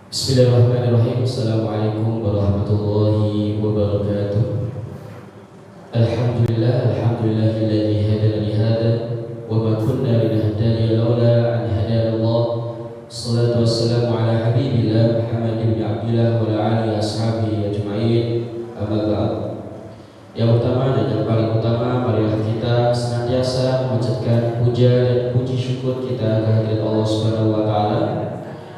Bismillahirrahmanirrahim. Assalamualaikum warahmatullahi wabarakatuh. Alhamdulillahilladzi hadana li hada wa ma kunna linahtadiya laula an hadana Allah. Shalatu wassalamu ala habibillah Muhammadin bin Abdillah wa ala alihi ashabihi ajma'in. Amma ba'd. Yang pertama dan yang paling utama, marilah kita senantiasa memanjatkan puja dan puji syukur kita kehadirat Allah Subhanahu wa taala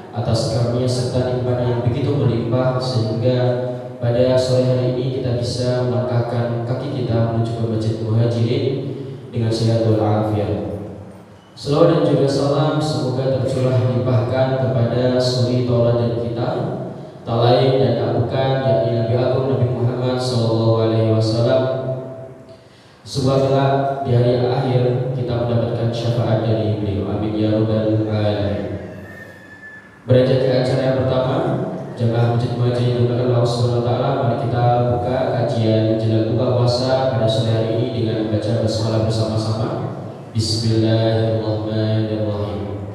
atas karunia serta nikmat yang begitu melimpah, sehingga pada sore hari ini kita bisa melangkahkan kaki kita menuju ke Masjid Muhajirin dengan sehat walafiat. Selawat dan juga salam semoga tercurah limpahkan kepada suri tauladan kita, tak lain dan tak bukan yakni Nabi Agung Nabi Muhammad SAW. Semoga di hari akhir kita mendapatkan syafaat dari beliau. Amin ya rabbal alamin. Beranjak ke acara yang pertama, jamaah Masjid Muhajirin dimuliakan Allah Subhanahu wa taala. Mari kita buka kajian menjelang buka puasa pada sore hari ini dengan membaca basmalah bersama-sama. Bismillahirrahmanirrahim.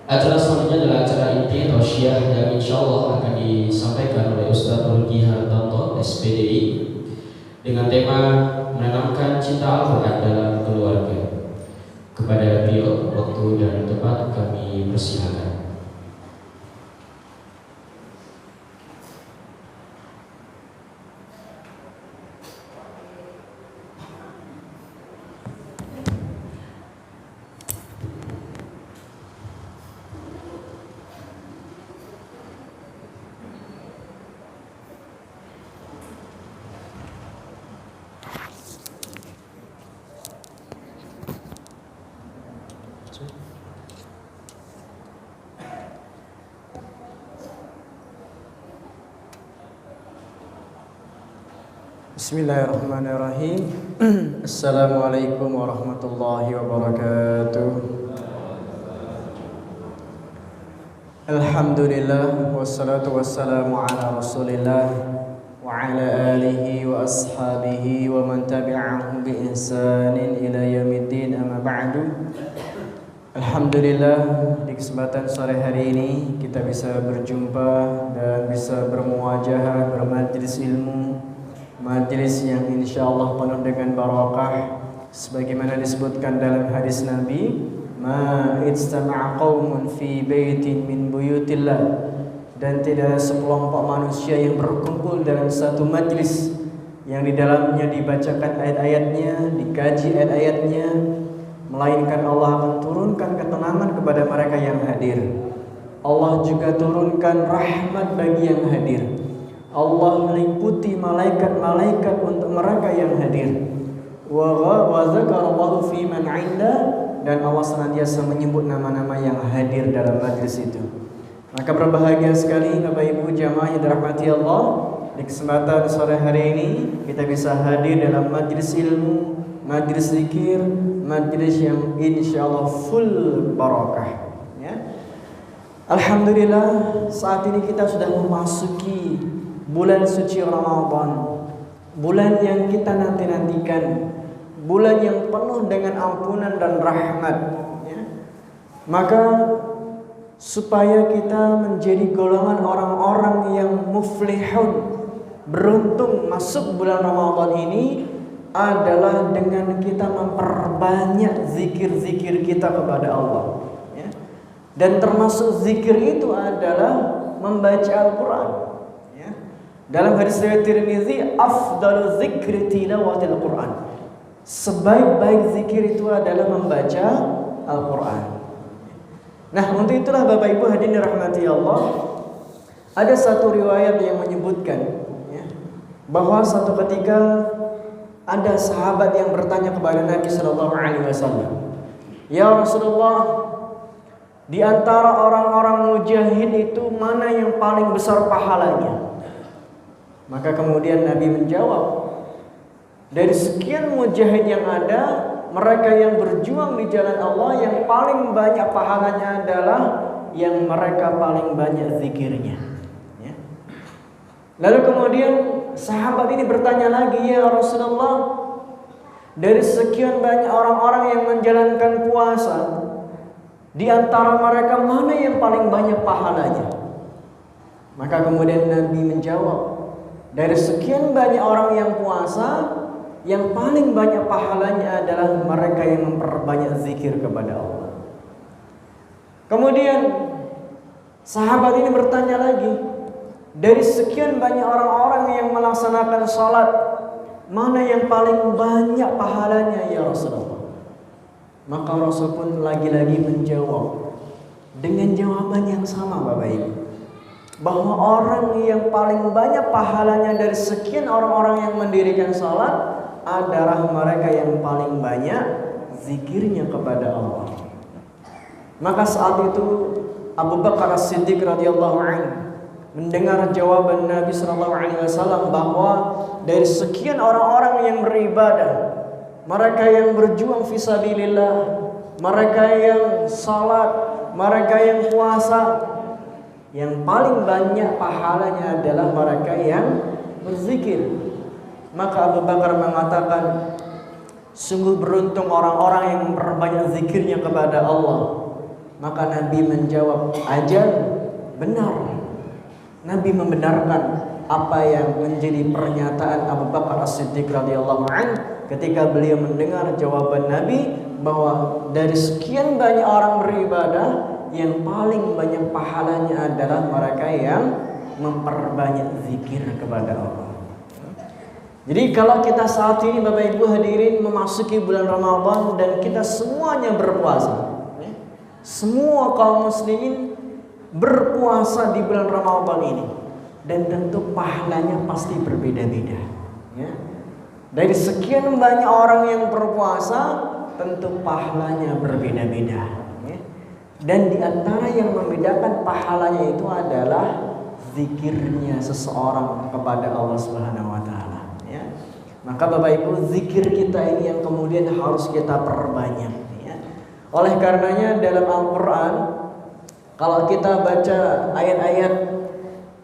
Acara selanjutnya adalah acara inti tausiah yang insyaallah akan disampaikan oleh Ustaz Nurgi Hartanto, SPDI, dengan tema menanamkan cinta Al-Quran dalam keluarga. Kepada beliau, waktu dan tempat kami persilakan. Bismillahirrahmanirrahim. Assalamualaikum warahmatullahi wabarakatuh. Alhamdulillah wassalatu wassalamu ala Rasulillah wa ala alihi wa ashabihi wa man tabi'ahum bi ihsanin ila yaumiddin, amma ba'du. Alhamdulillah, di kesempatan sore hari ini kita bisa berjumpa dan bisa bermuwajahah, bermajlis ilmu, majlis yang insyaallah penuh dengan barakah, sebagaimana disebutkan dalam hadis Nabi, ma ijtama'a qaumun fi baitin min buyutillah, dan tidak ada sekelompok manusia yang berkumpul dalam satu majlis yang di dalamnya dibacakan ayat-ayatnya, dikaji ayat-ayatnya, melainkan Allah akan turunkan ketenangan kepada mereka yang hadir. Allah juga turunkan rahmat bagi yang hadir. Allah meliputi malaikat-malaikat untuk mereka yang hadir. Wa zakarallahu fi man 'inda, dan Allah senantiasa menyebut nama-nama yang hadir dalam majlis itu. Maka berbahagia sekali Bapak Ibu jamaah yang dirahmati Allah, di kesempatan sore hari ini kita bisa hadir dalam majlis ilmu, majlis zikir, majlis yang insyaallah full barakah, ya. Alhamdulillah, saat ini kita sudah memasuki bulan suci Ramadan, bulan yang kita nanti-nantikan, bulan yang penuh dengan ampunan dan rahmat, ya. Maka supaya kita menjadi golongan orang-orang yang muflihun, beruntung masuk bulan Ramadan ini, adalah dengan kita memperbanyak zikir-zikir kita kepada Allah, ya. Dan termasuk zikir itu adalah membaca Al-Quran. Dalam hadis riwayat Tirmizi, afdalu dzikri tilawatil Quran. Sebaik-baik zikir itu adalah membaca Al-Quran. Nah, untuk itulah Bapak Ibu hadirin dirahmati Allah, ada satu riwayat yang menyebutkan, ya, bahwa satu ketika ada sahabat yang bertanya kepada Nabi sallallahu alaihi wasallam, "Ya Rasulullah, di antara orang-orang mujahid itu mana yang paling besar pahalanya?" Maka kemudian Nabi menjawab, dari sekian mujahid yang ada, mereka yang berjuang di jalan Allah, yang paling banyak pahalanya adalah yang mereka paling banyak zikirnya, ya. Lalu kemudian sahabat ini bertanya lagi, "Ya Rasulullah, dari sekian banyak orang-orang yang menjalankan puasa, di antara mereka mana yang paling banyak pahalanya?" Maka kemudian Nabi menjawab, dari sekian banyak orang yang puasa, yang paling banyak pahalanya adalah mereka yang memperbanyak zikir kepada Allah. Kemudian sahabat ini bertanya lagi, dari sekian banyak orang-orang yang melaksanakan salat, mana yang paling banyak pahalanya ya Rasulullah? Maka Rasul pun lagi-lagi menjawab dengan jawaban yang sama, Bapak Ibu, bahwa orang yang paling banyak pahalanya dari sekian orang-orang yang mendirikan salat adalah mereka yang paling banyak zikirnya kepada Allah. Maka saat itu Abu Bakar As-Siddiq radhiyallahu anhu mendengar jawaban Nabi sallallahu alaihi wasallam bahwa dari sekian orang-orang yang beribadah, mereka yang berjuang fisabilillah, mereka yang salat, mereka yang puasa, yang paling banyak pahalanya adalah mereka yang berzikir. Maka Abu Bakar mengatakan, sungguh beruntung orang-orang yang memperbanyak zikirnya kepada Allah. Maka Nabi menjawab, ajal, benar. Nabi membenarkan apa yang menjadi pernyataan Abu Bakar As-Siddiq radhiyallahu anhu ketika beliau mendengar jawaban Nabi bahwa dari sekian banyak orang beribadah, yang paling banyak pahalanya adalah mereka yang memperbanyak zikir kepada Allah. Jadi kalau kita saat ini Bapak Ibu hadirin memasuki bulan Ramadan dan kita semuanya berpuasa, semua kaum muslimin berpuasa di bulan Ramadan ini, dan tentu pahalanya pasti berbeda-beda. Dari sekian banyak orang yang berpuasa, tentu pahalanya berbeda-beda. Dan di antara yang membedakan pahalanya itu adalah zikirnya seseorang kepada Allah Subhanahu wa taala. Maka Bapak Ibu, zikir kita ini yang kemudian harus kita perbanyak. Oleh karenanya dalam Al-Quran, kalau kita baca ayat-ayat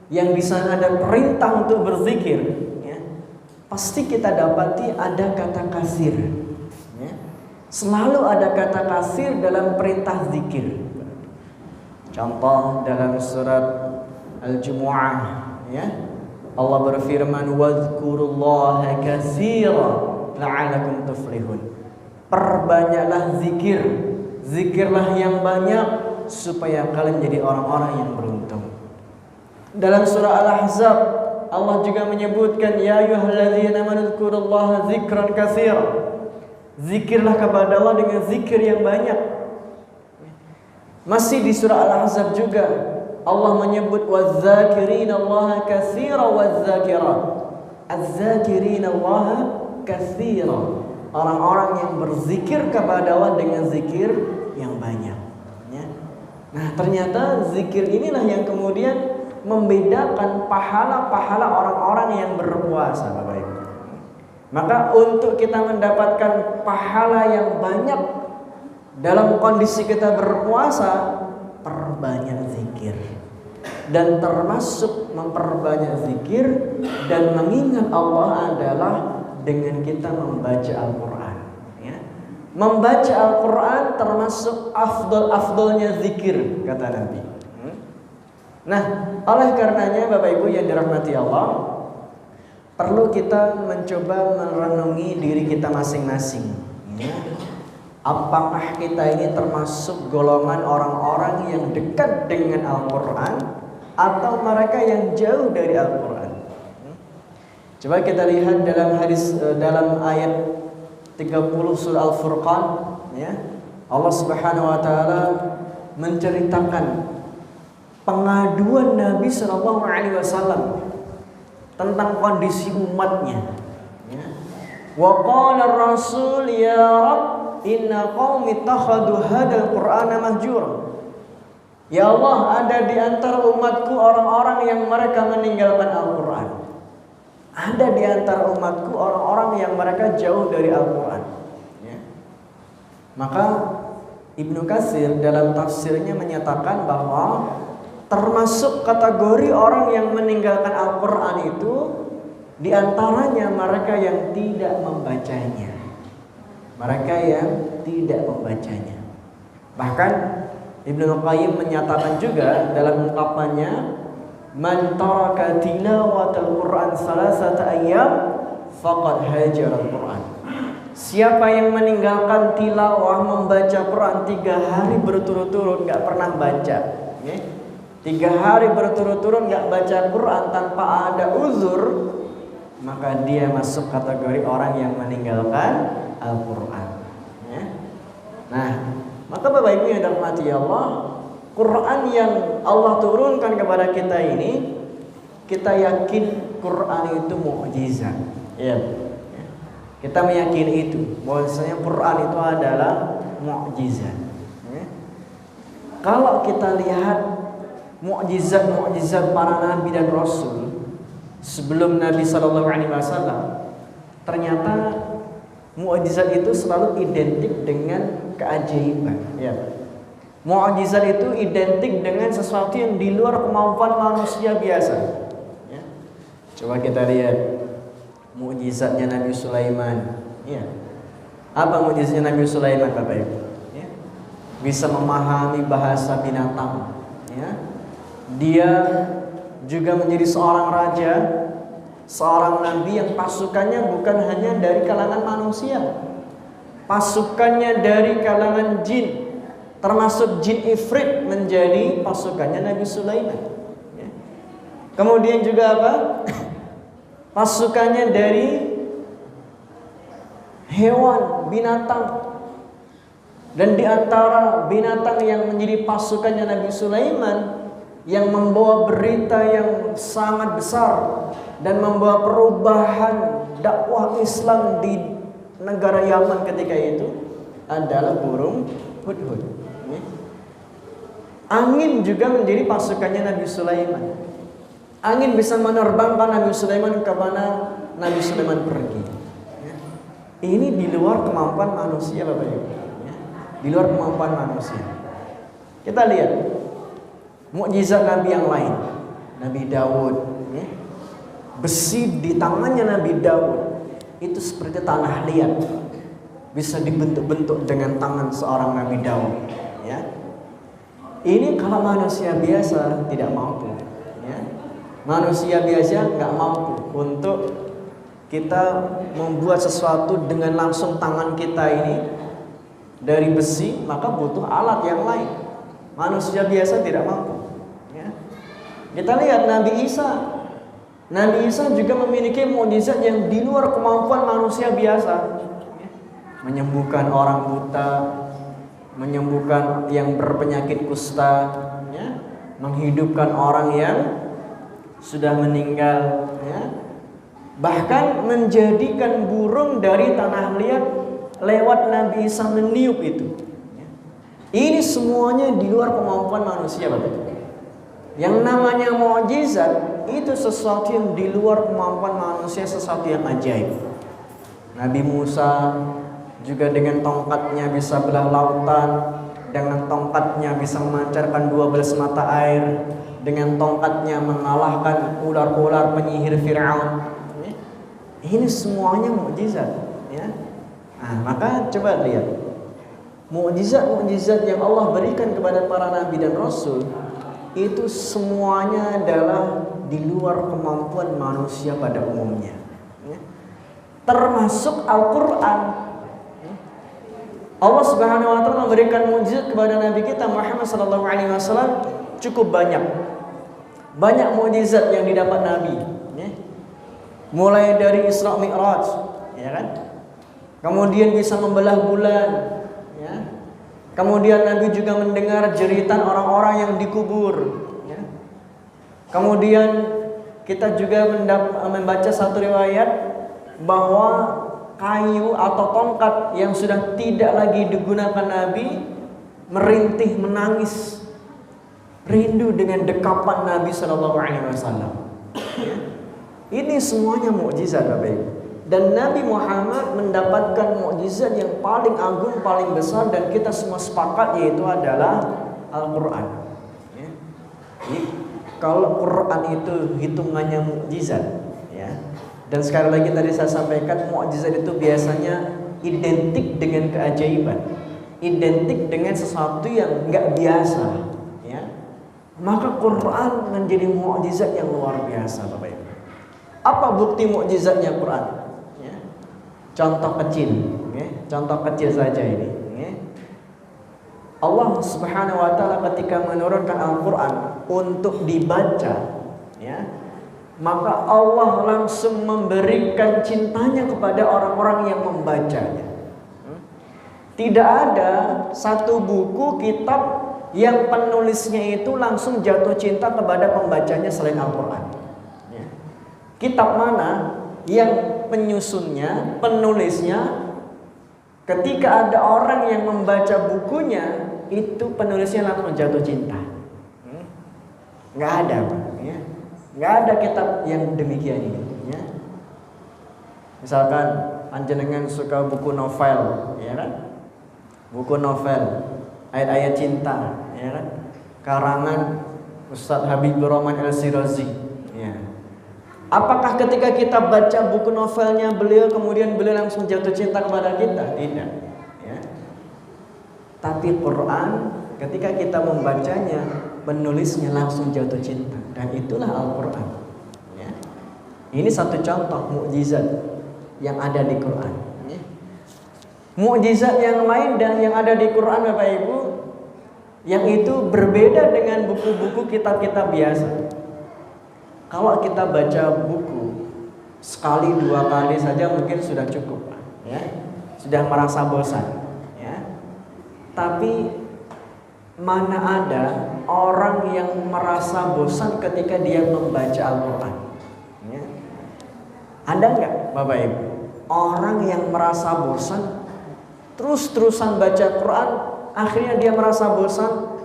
yang di sana ada perintah untuk berzikir, pasti kita dapati ada kata kasir. Selalu ada kata kasir dalam perintah zikir. Contoh dalam surat Al-Jumu'ah, Allah berfirman, wadhkurullaha katsiran la'allakum tuflihun. Perbanyaklah zikir, zikirlah yang banyak supaya kalian jadi orang-orang yang beruntung. Dalam surah Al-Ahzab Allah juga menyebutkan, ya ayyuhalladzina amanu dzkurullaha dzikran katsiran. Zikirlah kepada Allah dengan zikir yang banyak. Masih di surah Al-Ahzab juga Allah menyebut waz-zakirina Allaha katsiran waz-zakirat. Az-zakirina Allaha katsiran. Orang-orang yang berzikir kepada Allah dengan zikir yang banyak. Nah, ternyata zikir inilah yang kemudian membedakan pahala-pahala orang-orang yang berpuasa, Bapak Ibu. Maka untuk kita mendapatkan pahala yang banyak dalam kondisi kita berpuasa, perbanyak zikir. Dan termasuk memperbanyak zikir dan mengingat Allah adalah dengan kita membaca Al-Quran. Membaca Al-Quran termasuk afdolnya zikir, kata Nabi. Nah, oleh karenanya Bapak Ibu yang dirahmati Allah, perlu kita mencoba merenungi diri kita masing-masing. Apakah kita ini termasuk golongan orang-orang yang dekat dengan Al-Quran atau mereka yang jauh dari Al-Quran? Coba kita lihat dalam hadis, dalam ayat 30 surah Al-Furqan, Allah Subhanahu wa taala menceritakan pengaduan Nabi sallallahu alaihi wasallam tentang kondisi umatnya. Wa qala ar-rasul ya Rabb inna qaumi ittakhadhu hadzal qur'ana mahjura. Ya Allah, ada di antara umatku orang-orang yang mereka meninggalkan Al-Quran. Ada di antara umatku orang-orang yang mereka jauh dari Al-Quran. Maka Ibnu Katsir dalam tafsirnya menyatakan bahwa termasuk kategori orang yang meninggalkan Al-Quran itu di antaranya mereka yang tidak membacanya. Mereka yang tidak membacanya. Bahkan Ibnu Qayyim menyatakan juga dalam ungkapannya, man taraka tilawatal Qur'an salasata ayyam faqad hajara al-Qur'an. Siapa yang meninggalkan tilawah membaca Quran 3 hari berturut-turut nggak pernah baca, 3 hari berturut-turut nggak baca Quran tanpa ada uzur, maka dia masuk kategori orang yang meninggalkan Al-Quran. Nah, maka Bapak Ibu yang dirahmati Allah, Quran yang Allah turunkan kepada kita ini, kita yakin Quran itu mukjizat. Ya. Kita meyakini itu, bahwasanya Quran itu adalah mukjizat. Kalau kita lihat mukjizat-mukjizat para nabi dan rasul sebelum Nabi Shallallahu Alaihi Wasallam, ternyata mukjizat itu selalu identik dengan keajaiban. Ya. Mukjizat itu identik dengan sesuatu yang di luar kemampuan manusia biasa. Ya. Coba kita lihat mukjizatnya Nabi Sulaiman. Ya. Apa mukjizatnya Nabi Sulaiman, Bapak Ibu? Ya. Bisa memahami bahasa binatang. Ya. Dia juga menjadi seorang raja, seorang nabi yang pasukannya bukan hanya dari kalangan manusia, pasukannya dari kalangan jin, termasuk jin ifrit menjadi pasukannya Nabi Sulaiman. Ya. Kemudian juga apa? Pasukannya dari hewan, binatang. Dan di antara binatang yang menjadi pasukannya Nabi Sulaiman, yang membawa berita yang sangat besar dan membawa perubahan dakwah Islam di negara Yaman ketika itu, adalah burung hudhud. Angin juga menjadi pasukannya Nabi Sulaiman. Angin bisa menerbangkan Nabi Sulaiman kemana Nabi Sulaiman pergi. Ini di luar kemampuan manusia, Bapak Ibu. Di luar kemampuan manusia. Kita lihat mukjizat Nabi yang lain. Nabi Daud. Besi di tangannya Nabi Daud itu seperti tanah liat, bisa dibentuk-bentuk dengan tangan seorang Nabi Daud. Ya. Ini kalau manusia biasa tidak mampu. Ya. Manusia biasa nggak mampu untuk kita membuat sesuatu dengan langsung tangan kita ini dari besi, maka butuh alat yang lain. Manusia biasa tidak mampu. Ya. Kita lihat Nabi Isa. Nabi Isa juga memiliki mukjizat yang di luar kemampuan manusia biasa. Menyembuhkan orang buta, menyembuhkan yang berpenyakit kusta, ya. Menghidupkan orang yang sudah meninggal, ya. Bahkan menjadikan burung dari tanah liat lewat Nabi Isa meniup itu. Ini semuanya di luar kemampuan manusia, Bapak. Yang namanya mukjizat itu sesuatu yang di luar kemampuan manusia, sesuatu yang ajaib. Nabi Musa juga dengan tongkatnya bisa belah lautan, dengan tongkatnya bisa memancarkan 12 mata air, dengan tongkatnya mengalahkan ular-ular penyihir Fir'aun. Ini semuanya mukjizat, ya. Nah, maka coba lihat mukjizat-mukjizat yang Allah berikan kepada para nabi dan rasul, itu semuanya adalah di luar kemampuan manusia pada umumnya, ya. Termasuk Al-Quran. Allah Subhanahu wa taala memberikan mukjizat kepada Nabi kita Muhammad sallallahu alaihi wasallam cukup banyak. Banyak mukjizat yang didapat Nabi, ya. Mulai dari Isra Mi'raj, ya kan? Kemudian bisa membelah bulan, ya. Kemudian Nabi juga mendengar jeritan orang-orang yang dikubur, ya. Kemudian kita juga membaca satu riwayat bahwa kayu atau tongkat yang sudah tidak lagi digunakan Nabi merintih menangis rindu dengan dekapan Nabi Shallallahu Alaihi Wasallam. Ini semuanya mukjizat, Bapak Ibu. Dan Nabi Muhammad mendapatkan mukjizat yang paling agung, paling besar, dan kita semua sepakat, yaitu adalah Al-Quran. Ya. Jadi kalau Quran itu hitungannya mukjizat, ya. Dan sekali lagi tadi saya sampaikan, mukjizat itu biasanya identik dengan keajaiban, identik dengan sesuatu yang nggak biasa, ya. Maka Quran menjadi mukjizat yang luar biasa, Bapak Ibu. Apa bukti mukjizatnya Quran? Ya. Contoh kecil, ya. Contoh kecil saja ini. Ya. Allah Subhanahu wa taala ketika menurunkan Al-Quran untuk dibaca, ya, maka Allah langsung memberikan cintanya kepada orang-orang yang membacanya. Tidak ada satu buku kitab yang penulisnya itu langsung jatuh cinta kepada pembacanya selain Al-Quran. Ya. Kitab mana yang penyusunnya, penulisnya, ketika ada orang yang membaca bukunya, itu penulisnya langsung jatuh cinta. Nggak ada, ya. Nggak ada kitab yang demikian ini. Ya. Misalkan panjenengan suka buku novel, ya kan? Buku novel, ayat-ayat cinta, ya kan? Karangan Ustadz Habibur Rahman Al-Shirazi. Ya. Apakah ketika kita baca buku novelnya beliau kemudian beliau langsung jatuh cinta kepada kita? Tidak. Ya. Tapi Quran ketika kita membacanya, penulisnya langsung jatuh cinta, dan itulah Al-Quran. Ya. Ini satu contoh mukjizat yang ada di Quran. Ya. Mukjizat yang lain dan yang ada di Quran, Bapak Ibu, yang itu berbeda dengan buku-buku kitab-kitab biasa. Kalau kita baca buku sekali dua kali saja mungkin sudah cukup, ya, sudah merasa bosan, ya. Tapi mana ada orang yang merasa bosan ketika dia membaca Al-Quran? Ya. Ada nggak, Bapak Ibu, orang yang merasa bosan terus-terusan baca Quran, akhirnya dia merasa bosan?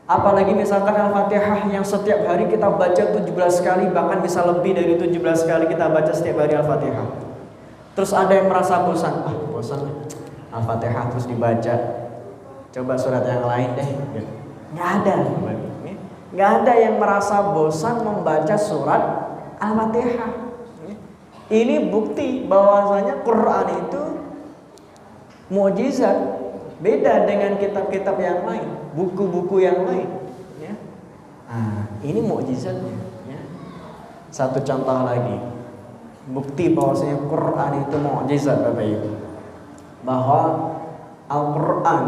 Apalagi misalkan Al-Fatihah yang setiap hari kita baca 17 kali, bahkan bisa lebih dari 17 kali kita baca setiap hari Al-Fatihah. Terus ada yang merasa bosan, bosan Al-Fatihah terus dibaca, coba surat yang lain deh. Nggak ada. Nggak ada yang merasa bosan membaca surat Al-Fatihah. Ini bukti bahwasanya Quran itu mukjizat, beda dengan kitab-kitab yang lain, buku-buku yang lain. Ya. Nah, ini mukjizatnya. Ya. Satu contoh lagi, bukti bahwasanya Quran itu mukjizat, Bapak Ibu, bahwa Al-Quran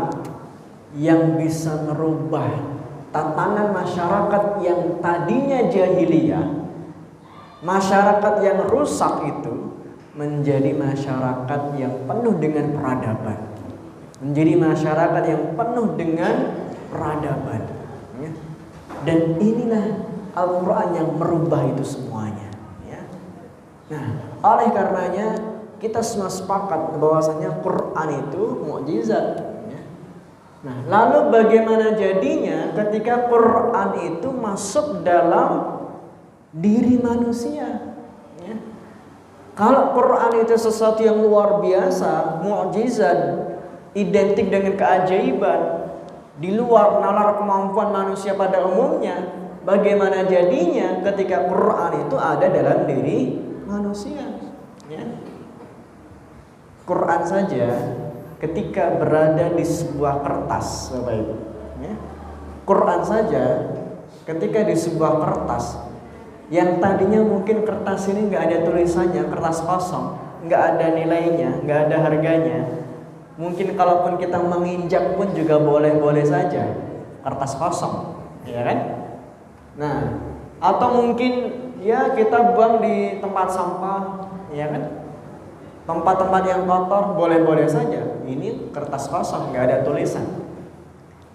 yang bisa merubah tatanan masyarakat yang tadinya jahiliyah, masyarakat yang rusak itu menjadi masyarakat yang penuh dengan peradaban, menjadi masyarakat yang penuh dengan peradaban. Ya. Dan inilah Al-Quran yang merubah itu semuanya. Ya. Nah, oleh karenanya kita semua sepakat bahwasanya Quran itu mukjizat. Ya. Nah, lalu bagaimana jadinya ketika Quran itu masuk dalam diri manusia? Ya. Kalau Quran itu sesuatu yang luar biasa, mukjizat, identik dengan keajaiban, di luar nalar kemampuan manusia pada umumnya, bagaimana jadinya ketika Quran itu ada dalam diri manusia? Ya. Quran saja ketika berada di sebuah kertas, Bapak Ibu, ya. Quran saja ketika di sebuah kertas yang tadinya mungkin kertas ini nggak ada tulisannya, kertas kosong, nggak ada nilainya, nggak ada harganya. Mungkin kalaupun kita menginjak pun juga boleh-boleh saja, kertas kosong, ya kan? Nah, atau mungkin ya kita buang di tempat sampah, ya kan? Tempat-tempat yang kotor boleh-boleh saja. Ini kertas kosong, nggak ada tulisan.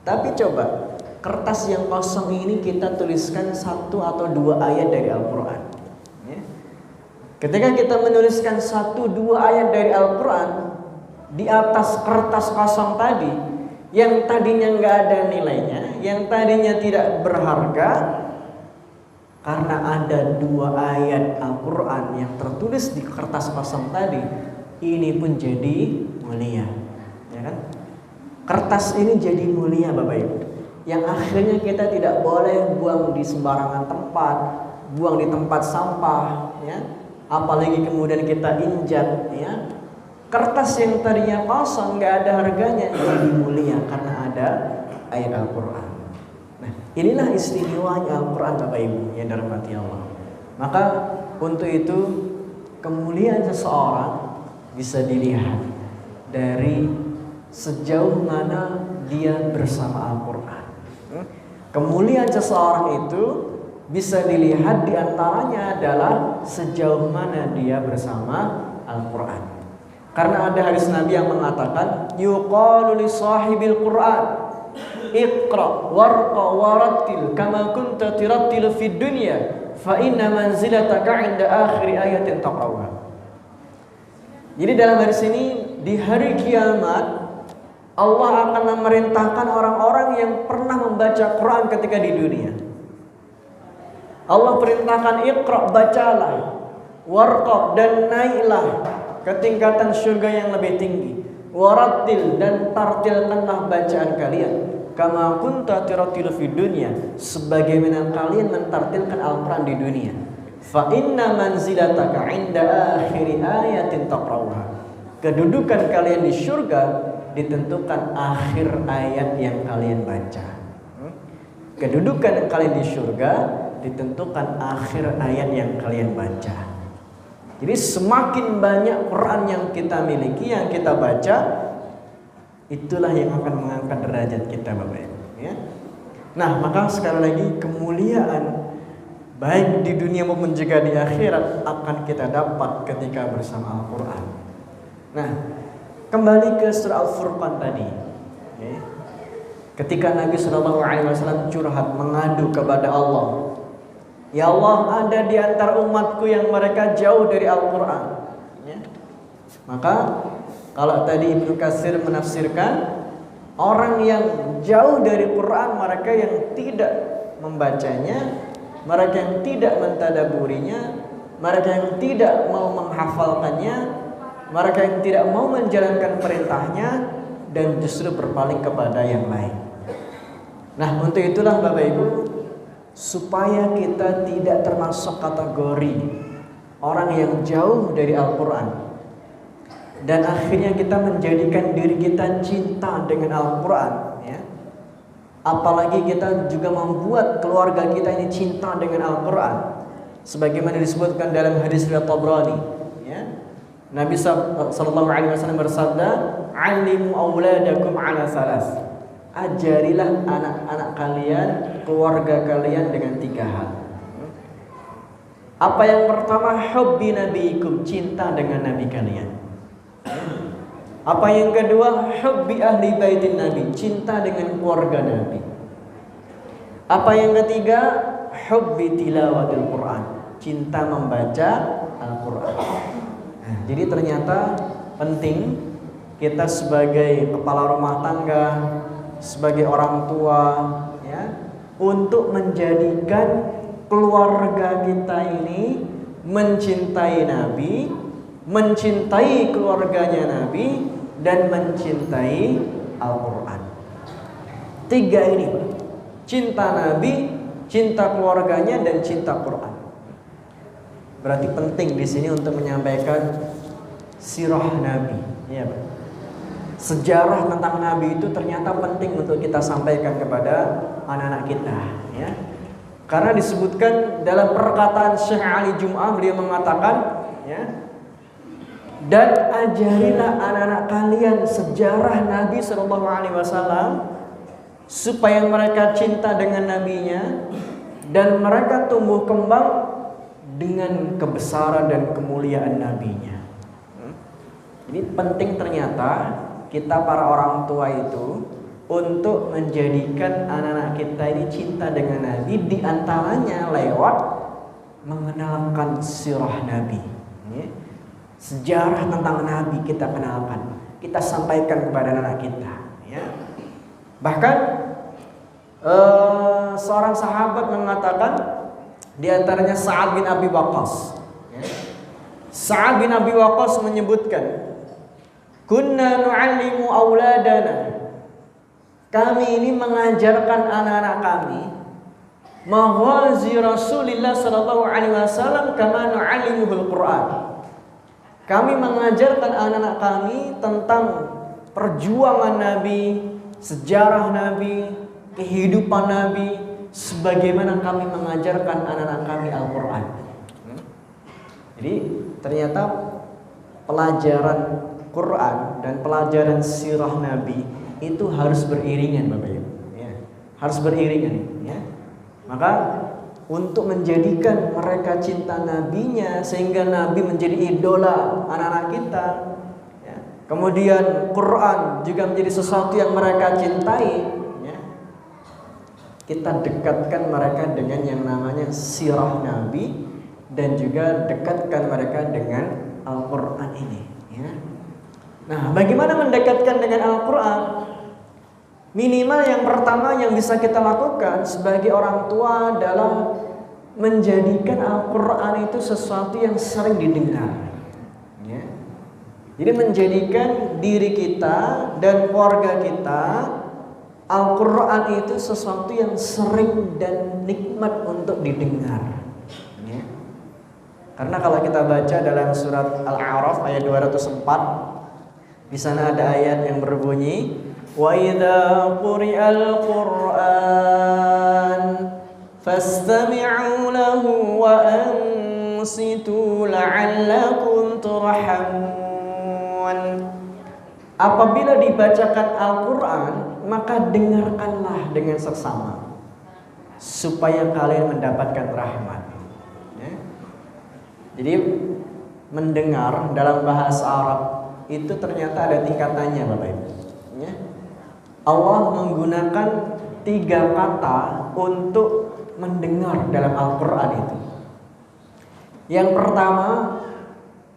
Tapi coba kertas yang kosong ini kita tuliskan 1 atau 2 ayat dari Al-Quran. Ya. Ketika kita menuliskan 1-2 ayat dari Al-Quran di atas kertas kosong tadi, yang tadinya nggak ada nilainya, yang tadinya tidak berharga, karena ada 2 ayat Al-Quran yang tertulis di kertas kosong tadi, ini pun jadi mulia. Ya kan? Kertas ini jadi mulia, Bapak Ibu, yang akhirnya kita tidak boleh buang di sembarangan tempat, buang di tempat sampah, ya. Apalagi kemudian kita injak, ya. Kertas yang tadinya kosong, nggak ada harganya, jadi mulia karena ada ayat Al-Quran. Nah, Inilah istimewanya Al-Quran Bapak Ibu yang dirahmati Allah. Maka untuk itu kemuliaan seseorang bisa dilihat dari sejauh mana dia bersama Al-Quran. Kemuliaan seseorang itu bisa dilihat diantaranya adalah sejauh mana dia bersama Al-Quran. Karena ada hadis Nabi yang mengatakan, yuqalu li sahibil Quran, iqra warqa warattil kama kunta tirattil fid dunya fa inna manzilataka 'inda akhir ayatin taqrawha. Jadi dalam hadis ini di hari kiamat Allah akan memerintahkan orang-orang yang pernah membaca Quran ketika di dunia. Allah perintahkan iqra, bacalah, warqa, dan naiklah ke tingkatan surga yang lebih tinggi, warattil, dan tartilkanlah bacaan kalian kama kunta tirattil fid dunya, sebagaimana kalian mentartilkan Al-Quran di dunia. Fa inna manzilataka 'inda akhir ayatin taqrawha, kedudukan kalian di surga ditentukan akhir ayat yang kalian baca. Kedudukan kalian di surga ditentukan akhir ayat yang kalian baca. Jadi semakin banyak Quran yang kita miliki, yang kita baca, itulah yang akan mengangkat derajat kita Bapak Ibu, ya. Nah, maka sekali lagi kemuliaan baik di dunia maupun juga di akhirat akan kita dapat ketika bersama Al-Quran. Nah, kembali ke surah Al-Furqan tadi, okay. Ketika Nabi SAW curhat mengadu kepada Allah, ya Allah, ada di antara umatku yang mereka jauh dari Al-Quran, ya. Maka kalau tadi Ibnu Katsir menafsirkan, orang yang jauh dari Quran, mereka yang tidak membacanya, mereka yang tidak mentadaburinya, mereka yang tidak mau menghafalkannya, mereka yang tidak mau menjalankan perintahnya, dan justru berpaling kepada yang lain. Nah, untuk itulah Bapak Ibu, supaya kita tidak termasuk kategori orang yang jauh dari Al-Quran, dan akhirnya kita menjadikan diri kita cinta dengan Al-Quran, ya. Apalagi kita juga membuat keluarga kita ini cinta dengan Al-Quran, sebagaimana disebutkan dalam hadis riwayat Tabrani, ya. Nabi SAW bersabda, "'Allimu auladakum 'ala salas." Ajarilah anak-anak kalian, keluarga kalian dengan 3 hal. Apa yang pertama? Hubbi nabiikum, cinta dengan nabi kalian. Apa yang kedua? Hubbi ahli baitin nabi, cinta dengan keluarga nabi. Apa yang ketiga? Hubbi tilawatil Quran, cinta membaca Al-Quran. Jadi ternyata penting kita sebagai kepala rumah tangga, sebagai orang tua, ya, untuk menjadikan keluarga kita ini mencintai Nabi, mencintai keluarganya Nabi, dan mencintai Al-Quran. 3 ini, cinta Nabi, cinta keluarganya, dan cinta Quran. Berarti penting di sini untuk menyampaikan sirah Nabi, ya, sejarah tentang Nabi itu ternyata penting untuk kita sampaikan kepada anak-anak kita, ya. Karena disebutkan dalam perkataan Syekh Ali Jum'ah, beliau mengatakan, ya, dan ajarilah anak-anak kalian sejarah Nabi SAW supaya mereka cinta dengan nabinya dan mereka tumbuh kembang dengan kebesaran dan kemuliaan nabinya. Jadi penting ternyata kita para orang tua itu untuk menjadikan anak-anak kita ini cinta dengan Nabi, diantaranya lewat mengenalkan sirah Nabi, ya. Sejarah tentang Nabi kita kenalkan, kita sampaikan kepada anak kita, ya. Bahkan seorang sahabat mengatakan, di antaranya Sa'ad bin Abi Waqqas, ya. Sa'ad bin Abi Waqqas menyebutkan, kunna nu'allimu auladana, kami ini mengajarkan anak-anak kami maghazi Rasulillah sallallahu alaihi wasallam kama nu'allimuhul Quran. Kami mengajarkan anak-anak kami tentang perjuangan Nabi, sejarah Nabi, kehidupan Nabi, sebagaimana kami mengajarkan anak-anak kami Al-Quran. Jadi ternyata pelajaran Quran dan pelajaran sirah Nabi itu harus beriringan, Bapak Ibu. Ya, harus beriringan. Ya. Maka untuk menjadikan mereka cinta Nabinya sehingga Nabi menjadi idola anak-anak kita, ya. Kemudian Quran juga menjadi sesuatu yang mereka cintai, ya. Kita dekatkan mereka dengan yang namanya sirah Nabi dan juga dekatkan mereka dengan Al-Quran ini, ya. Nah, bagaimana mendekatkan dengan Al-Quran? Minimal yang pertama yang bisa kita lakukan sebagai orang tua adalah menjadikan Al-Quran itu sesuatu yang sering didengar, ya. Jadi menjadikan diri kita dan keluarga kita, Al-Quran itu sesuatu yang sering dan nikmat untuk didengar, ya. Karena kalau kita baca dalam surat Al-A'raf ayat 204, di sana ada ayat yang berbunyi, wa idza quri'al Qur'an fastami'u lahu wa ansitu la'allakum turhamun. Apabila dibacakan Al-Quran, maka dengarkanlah dengan seksama supaya kalian mendapatkan rahmat, ya. Jadi mendengar dalam bahasa Arab itu ternyata ada tingkatannya, Bapak Ibu, ya. Allah menggunakan 3 kata untuk mendengar dalam Al-Quran itu. Yang pertama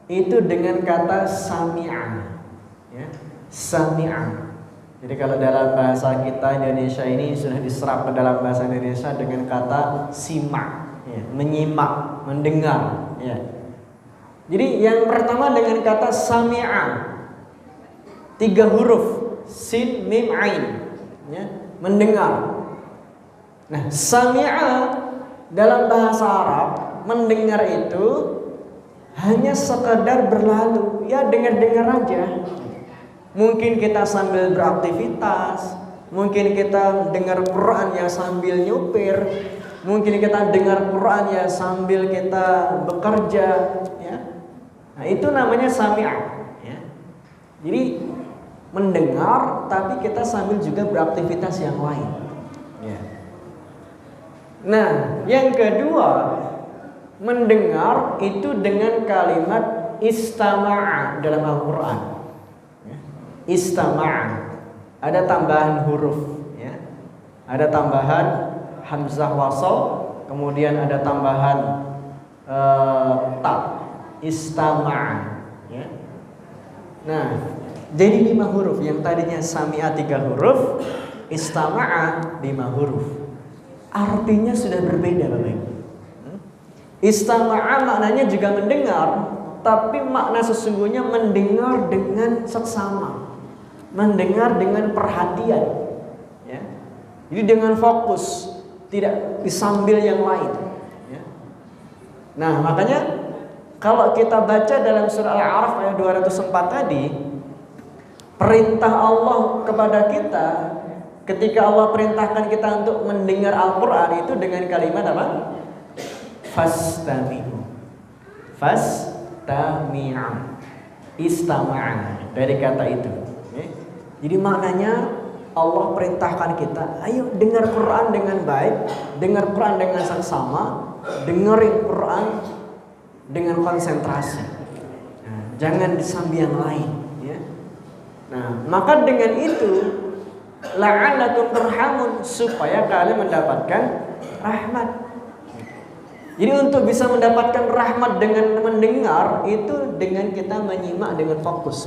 itu dengan kata sami'a, ya. Sami'a. Jadi kalau dalam bahasa kita Indonesia ini sudah diserap ke dalam bahasa Indonesia dengan kata simak, ya. Menyimak, mendengar, ya. Jadi yang pertama dengan kata sami'a, 3 huruf, sin, mim, ain, ya, mendengar. Nah, sami'a dalam bahasa Arab mendengar itu hanya sekedar berlalu, ya dengar-dengar aja. Mungkin kita sambil beraktivitas, mungkin kita dengar Quran ya sambil nyupir, mungkin kita dengar Quran ya sambil kita bekerja, ya. Nah, itu namanya sami'a, ya. Jadi mendengar tapi kita sambil juga beraktivitas yang lain, ya. Nah, yang kedua, mendengar itu dengan kalimat istama'a dalam Al-Quran, ya. Istama'a, ada tambahan huruf, ya. Ada tambahan hamzah wasal, kemudian ada tambahan ta, istama'a, ya. Nah, jadi 5 huruf. Yang tadinya sami'a 3 huruf, istama'a 5 huruf. Artinya sudah berbeda, Bapak Ibu. Istama'a maknanya juga mendengar, tapi makna sesungguhnya mendengar dengan seksama, mendengar dengan perhatian, ya. Jadi dengan fokus, tidak disambil yang lain, ya. Nah, makanya kalau kita baca dalam surah Al-A'raf ayat 204 tadi, perintah Allah kepada kita ketika Allah perintahkan kita untuk mendengar Al-Quran itu dengan kalimat apa? Fastami'u. Fastami'u. Istama'a, dari kata itu, ya. Jadi maknanya Allah perintahkan kita, ayo dengar Quran dengan baik, dengar Quran dengan seksama, dengerin Quran dengan konsentrasi. Nah, jangan disambi yang lain, ya. Nah, maka dengan itu la'allakum turhamun, supaya kalian mendapatkan rahmat. Jadi untuk bisa mendapatkan rahmat dengan mendengar itu dengan kita menyimak dengan fokus,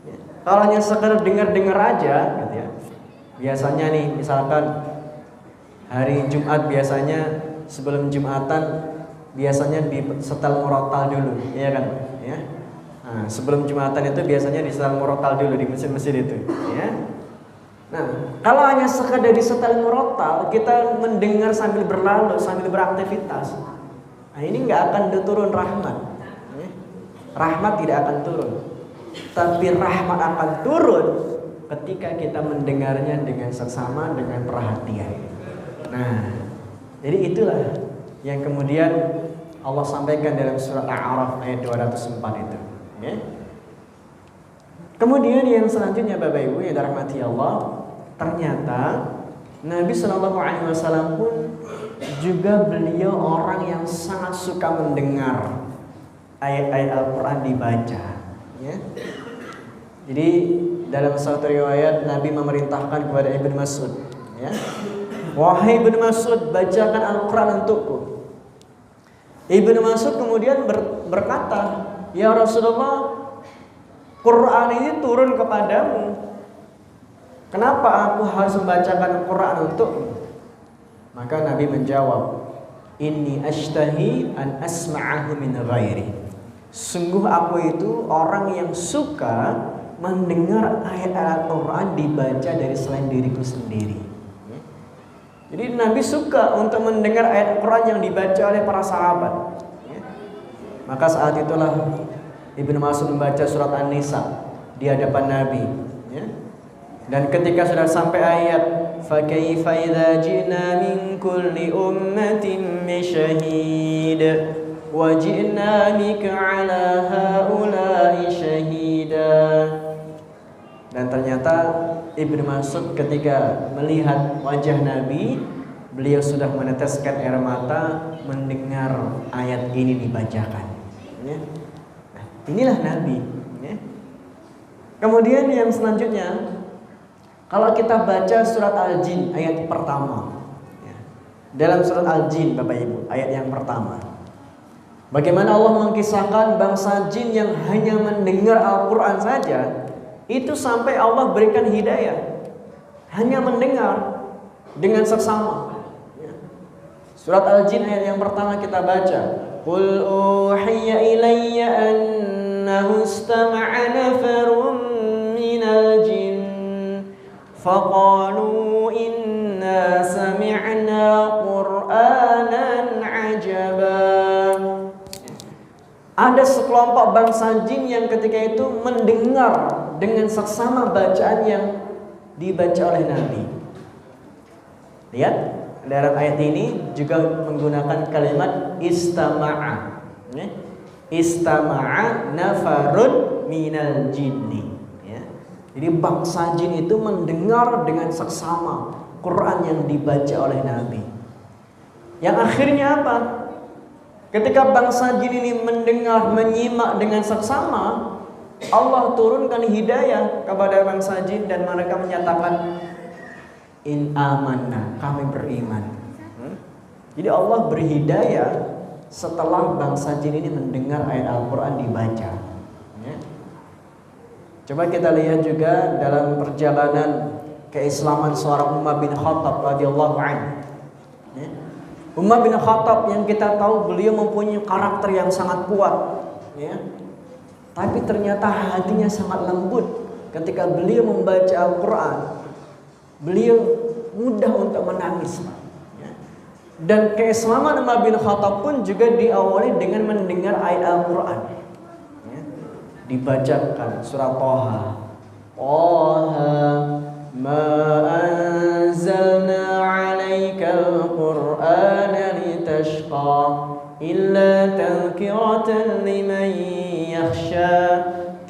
ya. Kalau hanya sekedar dengar-dengar aja, gitu ya. Biasanya nih, misalkan hari Jumat biasanya sebelum Jumatan biasanya di setel murotal dulu, ya kan, ya. Nah, sebelum Jumatan itu biasanya di setel murotal dulu di masjid-masjid itu, ya. Nah, kalau hanya sekedar di setel murotal, kita mendengar sambil berlalu, sambil beraktivitas, nah ini nggak akan turun rahmat, ya. Rahmat tidak akan turun, tapi rahmat akan turun ketika kita mendengarnya dengan seksama, dengan perhatian. Nah, jadi itulah yang kemudian Allah sampaikan dalam surat Al-A'raf ayat 204 itu. Ya. Kemudian yang selanjutnya Bapak Ibu yang dirahmati Allah, ternyata Nabi Shallallahu Alaihi Wasallam pun juga beliau orang yang sangat suka mendengar ayat-ayat Al-Quran dibaca. Ya. Jadi dalam satu riwayat Nabi memerintahkan kepada Ibnu Mas'ud, ya, wahai Ibnu Mas'ud, bacakan Al-Quran untukku. Ibnu Mas'ud kemudian berkata, ya Rasulullah, Quran ini turun kepadamu. Kenapa aku harus membacakan Quran untukmu? Maka Nabi menjawab, inni ashtahi an asma'ahu min ghairi. Sungguh aku itu orang yang suka mendengar ayat-ayat Quran dibaca dari selain diriku sendiri. Jadi Nabi suka untuk mendengar ayat Quran yang dibaca oleh para sahabat. Maka saat itulah Ibnu Mas'ud membaca surat An-Nisa di hadapan Nabi. Dan ketika sudah sampai ayat فَكَيْفَ إِذَا جِئْنَا مِنْ كُلِّ أُمَّةٍ بِشَهِيدٍ وَجِئْنَا بِكَ عَلَى هَؤُلَاءِ شَهِيدًا. Dan ternyata Ibnu Mas'ud ketika melihat wajah Nabi, beliau sudah meneteskan air mata mendengar ayat ini dibacakan. Nah, inilah Nabi. Kemudian yang selanjutnya, kalau kita baca surat Al-Jin ayat pertama, dalam surat Al-Jin Bapak Ibu ayat yang pertama, bagaimana Allah mengkisahkan bangsa jin yang hanya mendengar Al-Quran saja, itu sampai Allah berikan hidayah, hanya mendengar dengan seksama. Surat Al-Jin ayat yang pertama kita baca, Qul uhiya ilayya annahu istama'a nafarun minal jin faqalu inna sami'na Qur'anan ajaba. Ada sekelompok bangsa jin yang ketika itu mendengar dengan seksama bacaan yang dibaca oleh Nabi. Lihat, dalam ayat ini juga menggunakan kalimat istama'a. Istama'a nafarun minal jinni. Jadi bangsa jin itu mendengar dengan seksama Quran yang dibaca oleh Nabi. Yang akhirnya apa? Ketika bangsa jin ini mendengar, menyimak dengan seksama, Allah turunkan hidayah kepada bangsa jin dan mereka menyatakan in amanna, kami beriman. Jadi Allah beri hidayah setelah bangsa jin ini mendengar ayat Al-Quran dibaca. Coba kita lihat juga dalam perjalanan keislaman seorang Umar bin Khattab radhiyallahu anhu. Umar bin Khattab yang kita tahu beliau mempunyai karakter yang sangat kuat, tapi ternyata hatinya sangat lembut. Ketika beliau membaca Al-Quran, beliau mudah untuk menangis. Dan keislaman Umar bin Khattab pun juga diawali dengan mendengar ayat Al-Quran. Dibacakan surat Thaha. Thaha ma anzalna 'alaikal Qur'ana litashqa illa tadhkiratan liman yakhsha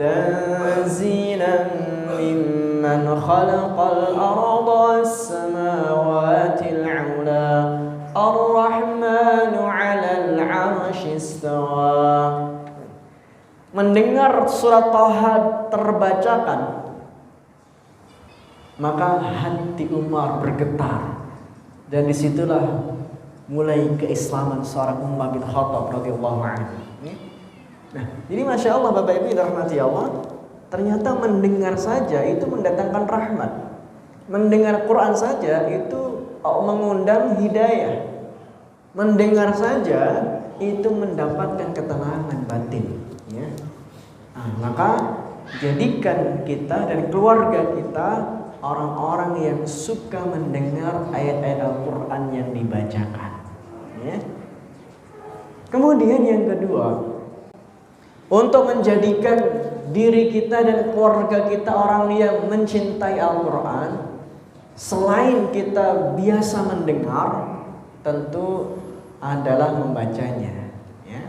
tanzilan mimman khalaqal arda was-samawati al-'ula ar-rahmanu 'alal 'arsy istawa. Mendengar surat Thaha terbacakan, maka hati Umar bergetar, dan disitulah mulai keislaman seorang Umar bin Khattab radhiyallahu anhu. Nah, jadi masya Allah Bapak Ibu rahmati Allah, ternyata mendengar saja itu mendatangkan rahmat. Mendengar Quran saja itu mengundang hidayah. Mendengar saja itu mendapatkan ketenangan batin. Maka jadikan kita dan keluarga kita orang-orang yang suka mendengar ayat-ayat Al-Quran yang dibacakan. Kemudian yang kedua, untuk menjadikan diri kita dan keluarga kita orang yang mencintai Al-Quran, selain kita biasa mendengar, tentu adalah membacanya. Ya.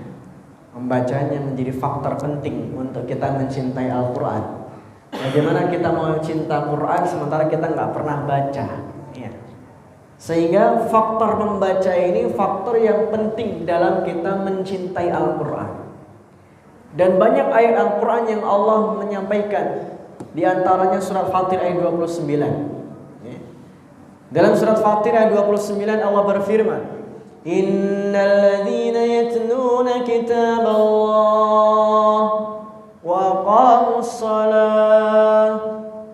Membacanya menjadi faktor penting untuk kita mencintai Al-Quran. Bagaimana kita mau cinta Quran sementara kita nggak pernah baca? Ya. Sehingga faktor membaca ini faktor yang penting dalam kita mencintai Al-Quran. Dan banyak ayat Al-Quran yang Allah menyampaikan. Di antaranya surat Fatir ayat 29. Ya. Dalam surat Fatir ayat 29 Allah berfirman, Innal ladzina yatluna kitaballah wa aqamus salah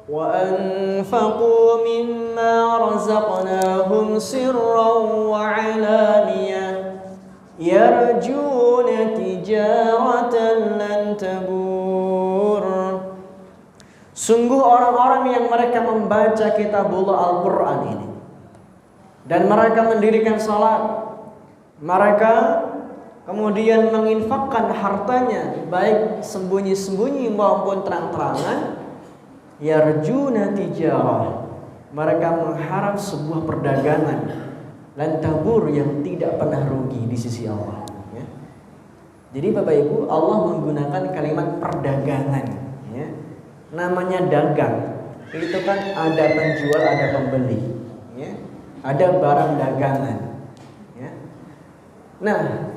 wa anfaqu mimma razaqnahum sirran wa alaniyah yarjuna tijaratan lan tabur. Sungguh orang-orang yang mereka membaca kitabullah Al-Quran ini dan mereka mendirikan salat, mereka kemudian menginfakkan hartanya baik sembunyi-sembunyi maupun terang-terangan, yarjuna tijarah, mereka mengharap sebuah perdagangan lan tabur yang tidak pernah rugi di sisi Allah. Ya. Jadi Bapak Ibu, Allah menggunakan kalimat perdagangan. Ya. Namanya dagang, itu kan ada penjual, ada pembeli. Ya. Ada barang dagangan. Ya. Nah,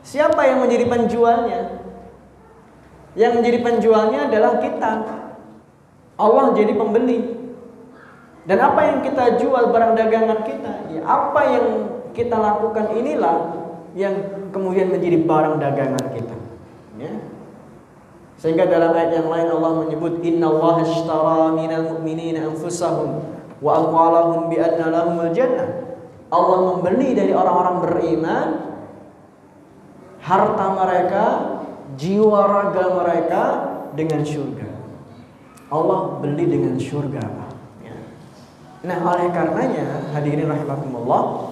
siapa yang menjadi penjualnya? Yang menjadi penjualnya adalah kita. Allah jadi pembeli. Dan apa yang kita jual barang dagangan kita, ya apa yang kita lakukan inilah yang kemudian menjadi barang dagangan kita. Ya. Sehingga dalam ayat yang lain Allah menyebut Innallaha ashtara minal mu'minina anfusahum wa amwalahum bi anna lahumul jannah. Allah membeli dari orang-orang beriman harta mereka, jiwa raga mereka dengan surga. Allah beli dengan surga. Nah, oleh karenanya hadirin rahimakumullah,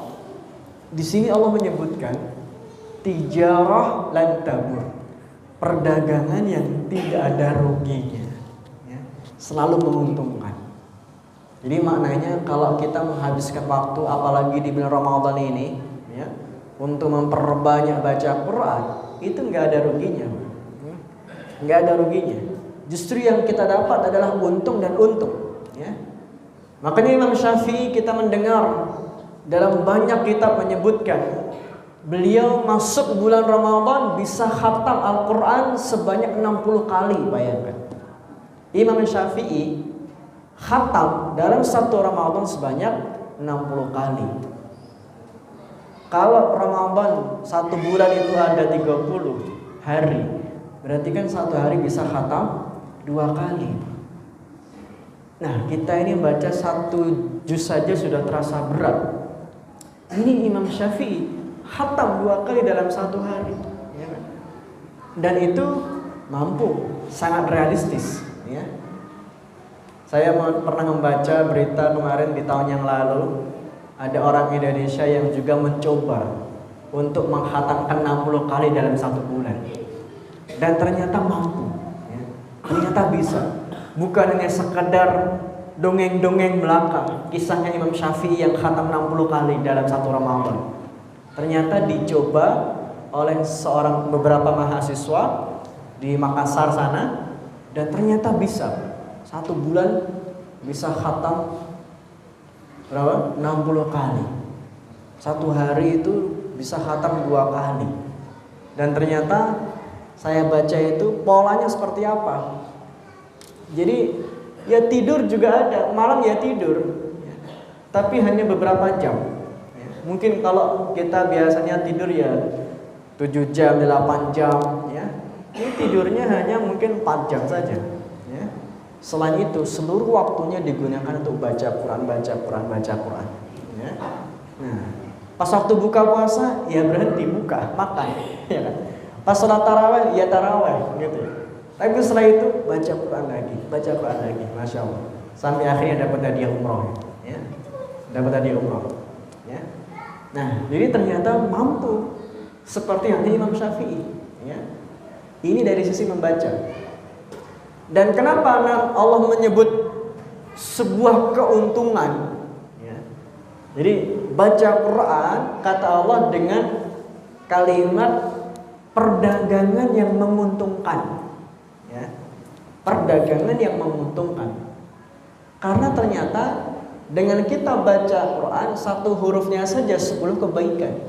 di sini Allah menyebutkan tijarah lan tabur, perdagangan yang tidak ada ruginya, ya, selalu menguntungkan. Jadi maknanya kalau kita menghabiskan waktu, apalagi di bulan Ramadan ini, ya, untuk memperbanyak baca Quran, itu nggak ada ruginya, nggak ada ruginya. Justru yang kita dapat adalah untung dan untung. Ya. Makanya Imam Syafi'i kita mendengar dalam banyak kitab menyebutkan beliau masuk bulan Ramadan bisa khatam Al-Quran sebanyak 60 kali, bayangkan. Imam Syafi'i khatam dalam satu Ramadan sebanyak 60 kali. Kalau Ramadan satu bulan itu ada 30 hari, berarti kan satu hari bisa khatam 2 kali. Nah, kita ini baca 1 juz saja sudah terasa berat. Ini Imam Syafi'i khatam 2 kali dalam 1 hari, ya. Dan itu mampu, sangat realistis, ya. Saya pernah membaca berita kemarin di tahun yang lalu, ada orang Indonesia yang juga mencoba untuk menghatamkan 60 kali dalam 1 bulan. Dan ternyata mampu, ya. Ternyata bisa. Bukan hanya sekadar dongeng-dongeng belaka, kisahnya Imam Syafi'i yang khatam 60 kali dalam 1 Ramadan. Ternyata dicoba oleh beberapa mahasiswa di Makassar sana, dan ternyata bisa. 1 bulan bisa khatam berapa? 60 kali. 1 hari itu bisa khatam 2 kali. Dan ternyata saya baca itu polanya seperti apa? Jadi ya tidur juga ada, malam ya tidur, ya. Tapi hanya beberapa jam, ya. Mungkin kalau kita biasanya tidur ya 7 jam, 8 jam, ya. Ini tidurnya hanya mungkin 4 jam saja, ya. Selain itu seluruh waktunya digunakan untuk baca Quran, ya. Nah, pas waktu buka puasa ya berhenti buka, makan, ya kan. Pas sholat tarawih ya tarawih, gitu ya. Tapi setelah itu baca Quran lagi, Masya Allah. Sampai akhirnya dapat hadiah umroh, ya. Dapat hadiah umroh, ya. Nah, jadi ternyata mampu seperti yang Imam Syafi'i, ya. Ini dari sisi membaca. Dan kenapa Allah menyebut sebuah keuntungan? Ya. Jadi baca Quran kata Allah dengan kalimat perdagangan yang menguntungkan. Ya. Perdagangan yang menguntungkan. Karena ternyata dengan kita baca Quran, satu hurufnya saja 10 kebaikan.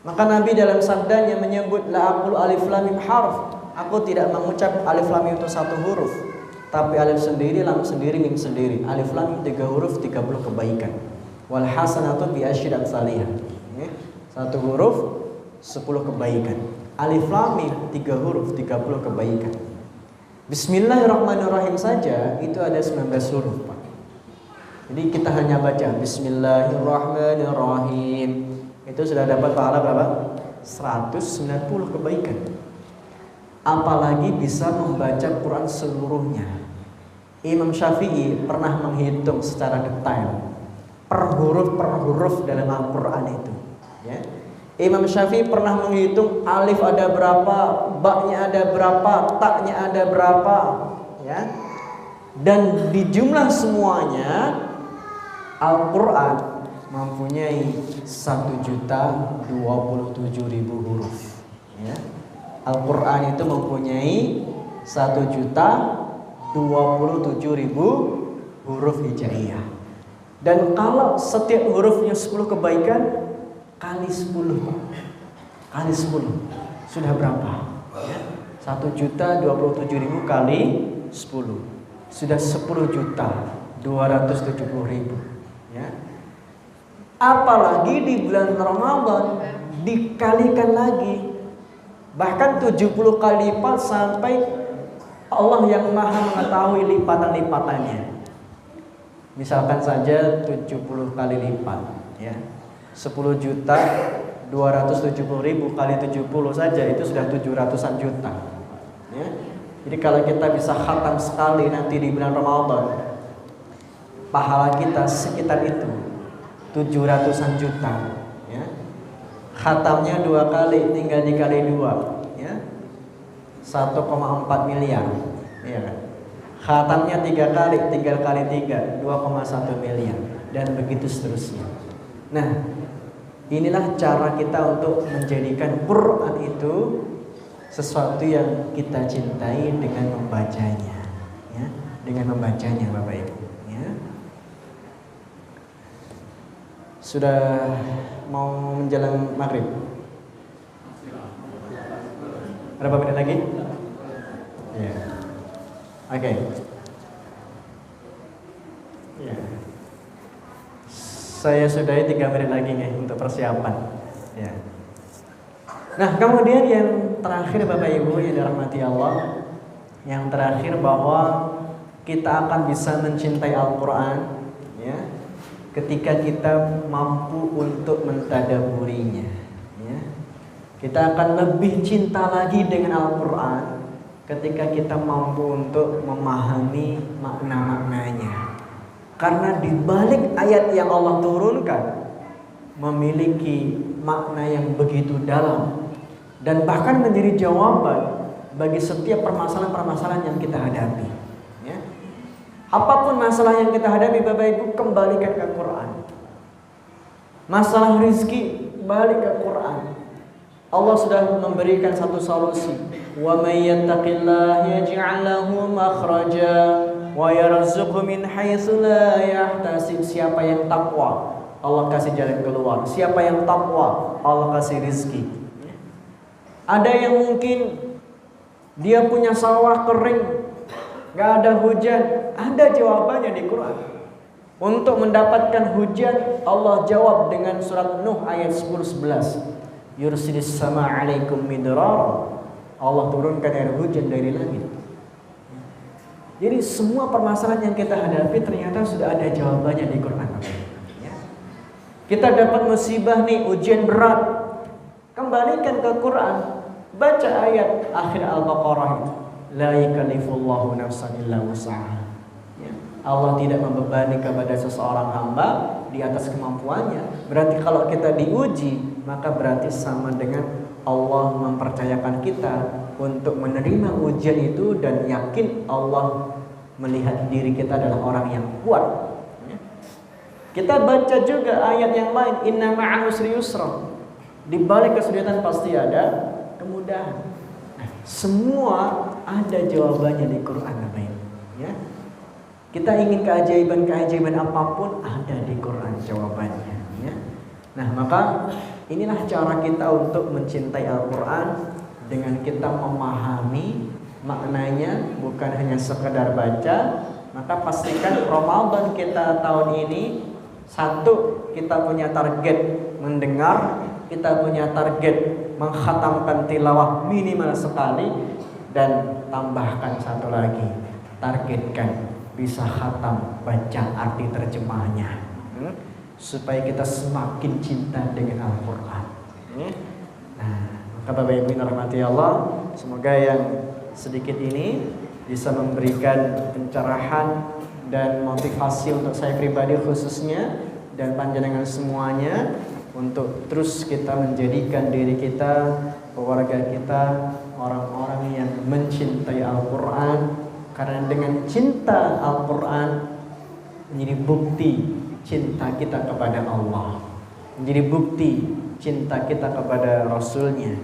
Maka Nabi dalam sabdanya menyebut la aqulu alif lam mim harf. Aku tidak mengucap alif lam mim itu satu huruf, tapi alif sendiri, lam sendiri, mim sendiri. Alif lam 3 huruf 30 kebaikan. Wal hasanatu bi asyri amsalihah. Satu huruf 10 kebaikan. Alif lam mim 3 huruf 30 kebaikan. Bismillahirrahmanirrahim saja itu ada 19 huruf, Pak. Jadi kita hanya baca Bismillahirrahmanirrahim, itu sudah dapat pahala berapa? 190 kebaikan. Apalagi bisa membaca Quran seluruhnya. Imam Syafi'i pernah menghitung secara detail per huruf dalam Al-Quran itu. Ya. Imam Syafi'i pernah menghitung alif ada berapa, ba-nya ada berapa, ta-nya ada berapa, ya. Dan di jumlah semuanya Al-Quran mempunyai 1.027.000 huruf. Ya. Al-Quran itu mempunyai 1.027.000 huruf hijaiyah. Dan kalau setiap hurufnya 10 kebaikan, kali 10, Pak. Kali 10 sudah berapa? 1.027.000 kali 10 sudah 10.270.000. Ya. Apalagi di bulan Ramadan dikalikan lagi, bahkan 70 kali lipat sampai Allah yang Maha mengetahui lipatan-lipatannya. Misalkan saja 70 kali lipat, ya. 10.270.000 kali 70 saja itu sudah 700-an juta. Ya. Jadi kalau kita bisa khatam sekali nanti di bulan Ramadan, pahala kita sekitar itu 700-an juta. Ya. Khatamnya 2 kali, tinggal dikali 2, ya. 1,4 miliar, ya kan? Khatamnya 3 kali, tinggal kali 3, 2,1 miliar, dan begitu seterusnya. Nah, inilah cara kita untuk menjadikan Quran itu sesuatu yang kita cintai dengan membacanya, ya, dengan membacanya, Bapak Ibu. Ya. Sudah mau menjelang maghrib. Berapa menit lagi? Ya. Oke. Ya. Saya sudahi 3 menit lagi nih untuk persiapan. Ya. Nah, kemudian yang terakhir Bapak Ibu yang dirahmati Allah, yang terakhir bahwa kita akan bisa mencintai Al-Quran, ya, ketika kita mampu untuk mentadaburinya. Ya. Kita akan lebih cinta lagi dengan Al-Quran ketika kita mampu untuk memahami makna-maknanya. Karena di balik ayat yang Allah turunkan memiliki makna yang begitu dalam dan bahkan menjadi jawaban bagi setiap permasalahan-permasalahan yang kita hadapi. Ya. Apapun masalah yang kita hadapi, Bapak Ibu, kembalikan ke Quran. Masalah rizki, balik ke Quran. Allah sudah memberikan satu solusi. Wa may yattaqillaha yaj'al lahu makhraja wa yarzuqhu min haitsu la yahtasib. Siapa yang takwa, Allah kasih jalan keluar. Siapa yang takwa, Allah kasih rizki. Ada yang mungkin dia punya sawah kering, gak ada hujan, ada jawabannya di Quran. Untuk mendapatkan hujan, Allah jawab dengan surat Nuh ayat 10-11. Yursilis sama alaikum midrar. Allah turunkan air hujan dari langit. Jadi semua permasalahan yang kita hadapi ternyata sudah ada jawabannya di Quran. Ya. Kita dapat musibah nih, ujian berat, kembalikan ke Quran. Baca ayat akhir Al-Baqarah itu. La yakallifullahu nafsan illa wus'aha. Ya. Allah tidak membebani kepada seseorang hamba di atas kemampuannya. Berarti kalau kita diuji, maka berarti sama dengan Allah mempercayakan kita untuk menerima ujian itu dan yakin Allah melihat diri kita adalah orang yang kuat. Kita baca juga ayat yang lain, inna ma'al usri yusra. Di balik kesulitan pasti ada kemudahan. Semua ada jawabannya di Quran, ya. Kita ingin keajaiban apapun ada di Quran jawabannya, ya. Nah, maka inilah cara kita untuk mencintai Al-Quran dengan kita memahami maknanya, bukan hanya sekedar baca. Maka pastikan Ramadan kita tahun ini, satu, kita punya target mendengar, kita punya target mengkhatamkan tilawah minimal sekali, dan tambahkan satu lagi, targetkan bisa khatam baca arti terjemahnya, supaya kita semakin cinta dengan Al-Quran. Nah, maka Bapak Ibu yang dirahmati Allah, semoga yang sedikit ini bisa memberikan pencerahan dan motivasi untuk saya pribadi khususnya, dan panjenengan semuanya, untuk terus kita menjadikan diri kita, keluarga kita, orang-orang yang mencintai Al-Quran. Karena dengan cinta Al-Quran menjadi bukti cinta kita kepada Allah, menjadi bukti cinta kita kepada Rasulnya,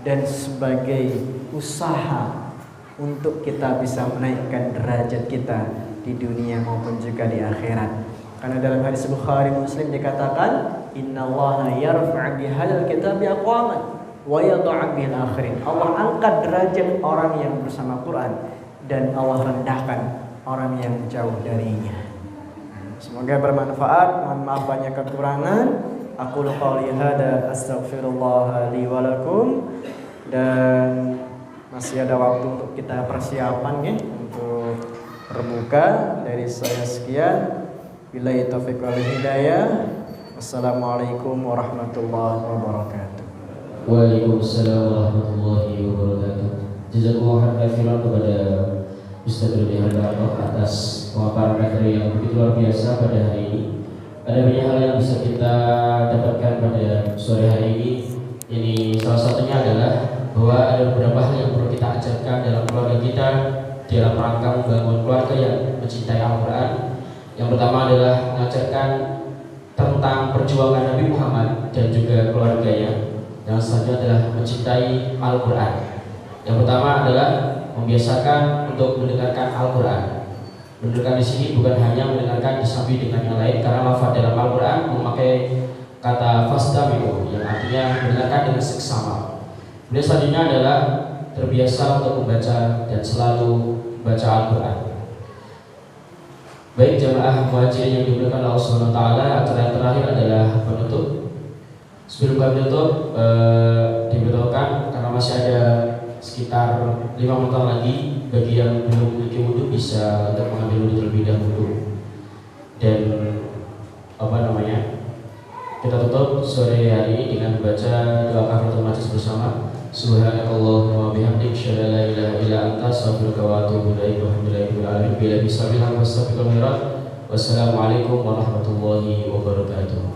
dan sebagai usaha untuk kita bisa menaikkan derajat kita di dunia maupun juga di akhirat. Karena dalam hadis Bukhari Muslim dikatakan, innallaha yarfa' bihadzal kitabi aqwaman wa yadh'u bil akhirin. Allah angkat derajat orang yang bersama Quran dan Allah rendahkan orang yang jauh darinya. Semoga bermanfaat. Mohon maaf banyak kekurangan. Aku qouli hada astaghfirullah li wa lakum. Dan masih ada waktu untuk kita persiapan ya, untuk berbuka. Dari saya sekian. Billahi taufiq wal hidayah. Wassalamualaikum warahmatullahi wabarakatuh. Waalaikumsalam warahmatullahi wabarakatuh. Jazakumullah khairan kepada Ustaz Rudi Hardarto atas pemaparan materi yang begitu luar biasa pada hari ini. Ada banyak hal yang bisa kita dapatkan pada sore hari ini. Ini salah satunya adalah bahwa ada beberapa hal yang perlu kita ajarkan dalam keluarga kita, dalam rangka membangun keluarga yang mencintai Al-Quran. Yang pertama adalah mengajarkan tentang perjuangan Nabi Muhammad dan juga keluarganya. Yang selanjutnya adalah mencintai Al-Quran. Yang pertama adalah membiasakan untuk mendengarkan Al-Quran. Mendengarkan di sini bukan hanya mendengarkan disamping dengan yang lain, karena lafaz dalam Al-Quran memakai kata fastami'u yang artinya mendengarkan dengan seksama. Kemudian selanjutnya adalah terbiasa untuk membaca dan selalu baca Al-Quran. Baik jamaah muhajirin yang dimuliakan Allah Subhanahu wa taala, acara yang terakhir adalah penutup. Sebelum kami tutup, diberitahukan karena masih ada sekitar 5 menit lagi bagi yang belum memiliki wudhu bisa untuk mengambil wudhu terlebih dahulu. Dan kita tutup sore hari ini dengan membaca doa kafaratul majlis bersama. Subhanakallahumma wa bihamdika asyhadu an la ilaha illa anta astaghfiruka wa atubu ilaik. Walhamdulillahirabbil alamin. Bila bisabiha wassalamu alaikum warahmatullahi wabarakatuh.